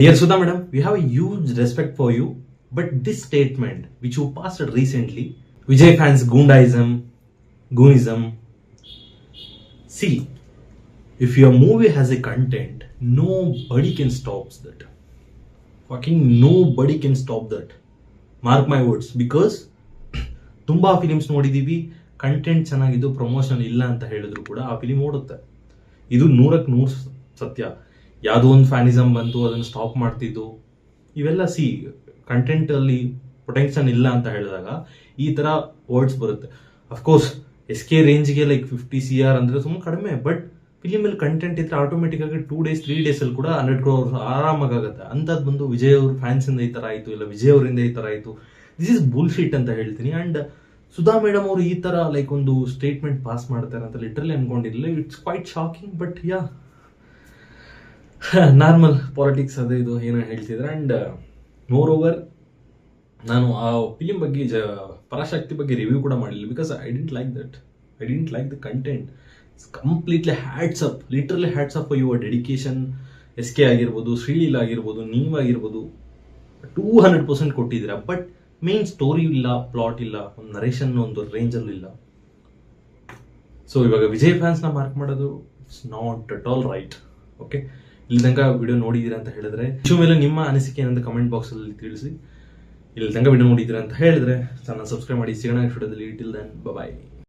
Dear Sudha madam, we have a huge respect for you, but this statement which you passed recently, Vijay fans goonism. See, if your movie has a content, nobody can stop that. Fucking nobody can stop that. Mark my words, because ತುಂಬಾ films ನೋಡಿದೀವಿ, content ಚೆನ್ನಾಗಿದ್ದು promotion ಇಲ್ಲ ಅಂತ ಹೇಳಿದ್ರು ಕೂಡ ಆ film ಓಡುತ್ತೆ. ಇದು 100% ಸತ್ಯ. ಯಾವುದೋ ಒಂದು ಫ್ಯಾನಿಸಮ್ ಬಂತು, ಅದನ್ನು ಸ್ಟಾಪ್ ಮಾಡ್ತಿದ್ದು, ಇವೆಲ್ಲ ಕಂಟೆಂಟ್ ಅಲ್ಲಿ ಪೊಟೆನ್ಷಿಯಲ್ ಇಲ್ಲ ಅಂತ ಹೇಳಿದಾಗ ಈ ತರ ವರ್ಡ್ಸ್ ಬರುತ್ತೆ. ಅಫ್ಕೋರ್ಸ್ SK ರೇಂಜ್ಗೆ ಲೈಕ್ 50 CR ಅಂದ್ರೆ ತುಂಬಾ ಕಡಿಮೆ, ಬಟ್ ಫಿಲಿಮ್ ಅಲ್ಲಿ ಕಂಟೆಂಟ್ ಇದ್ರೆ ಆಟೋಮೆಟಿಕ್ ಆಗಿ 2 days 3 days ಅಲ್ಲಿ ಕೂಡ 100 crores ಆರಾಮಾಗುತ್ತೆ. ಅಂತದ್ ಬಂದು ವಿಜಯ್ ಅವ್ರ ಫ್ಯಾನ್ಸ್ ಇಂದ ಈ ತರ ಆಯ್ತು, ಇಲ್ಲ ವಿಜಯ್ ಅವರಿಂದ ಈ ತರ ಆಯ್ತು, ದಿಸ್ ಇಸ್ ಬುಲ್ಶಿಟ್ ಅಂತ ಹೇಳ್ತೀನಿ. ಅಂಡ್ ಸುಧಾ ಮೇಡಮ್ ಅವರು ಈ ತರ ಲೈಕ್ ಒಂದು ಸ್ಟೇಟ್ಮೆಂಟ್ ಪಾಸ್ ಮಾಡ್ತಾರೆ ಅಂತ ಲಿಟ್ರಲಿ ಅನ್ಕೊಂಡಿರ್ಲಿಲ್ಲ. It's quite shocking, but yeah, normal politics ಅದು ಇದು ಏನೋ ಹೇಳ್ತಿದ್ರೆ. ಅಂಡ್ ಮೋರ್ ಓವರ್ ನಾನು ಆ ಫಿಲಿಂ ಬಗ್ಗೆ ಪರಾಶಕ್ತಿ ಬಗ್ಗೆ ರಿವ್ಯೂ ಕೂಡ ಮಾಡಲಿಲ್ಲ, because I didn't like the content. Completely hats up, literally hats up for your dedication. SK ಆಗಿರ್ಬೋದು, ಶ್ರೀಲೀಲ ಆಗಿರ್ಬೋದು, ನೀವಾಗಿರ್ಬೋದು, 200% ಕೊಟ್ಟಿದ್ದೀರಾ. ಬಟ್ ಮೇನ್ ಸ್ಟೋರಿ ಇಲ್ಲ, ಪ್ಲಾಟ್ ಇಲ್ಲ, ಒಂದು ನರೇಷನ್ ಒಂದು ರೇಂಜಲ್ಲೂ ಇಲ್ಲ. ಸೊ ಇವಾಗ ವಿಜಯ್ ಫ್ಯಾನ್ಸ್ನ ಮಾರ್ಕ್ ಮಾಡೋದು it's not at all right. Okay, ಇಲ್ಲಿ ತನಕ ವಿಡಿಯೋ ನೋಡಿದ್ದೀರಾ ಅಂತ ಹೇಳಿದ್ರೆ ಇಶ್ಯೂ ಮೇಲೆ ನಿಮ್ಮ ಅನಿಸಿಕೆ ಏನಂತ ಕಮೆಂಟ್ ಬಾಕ್ಸ್ ಅಲ್ಲಿ ತಿಳಿಸಿ. ಇಲ್ಲಿ ತನಕ ವಿಡಿಯೋ ನೋಡಿದ್ದೀರಾ ಅಂತ ಹೇಳಿದ್ರೆ ಚಾನಲ್ ಸಬ್ಸ್ಕ್ರೈಬ್ ಮಾಡಿ. ಸಿಗೋಣ ವಿಡಿಯೋದಲ್ಲಿ. ಟಿಲ್ ದೆನ್, ಬಾಯ್.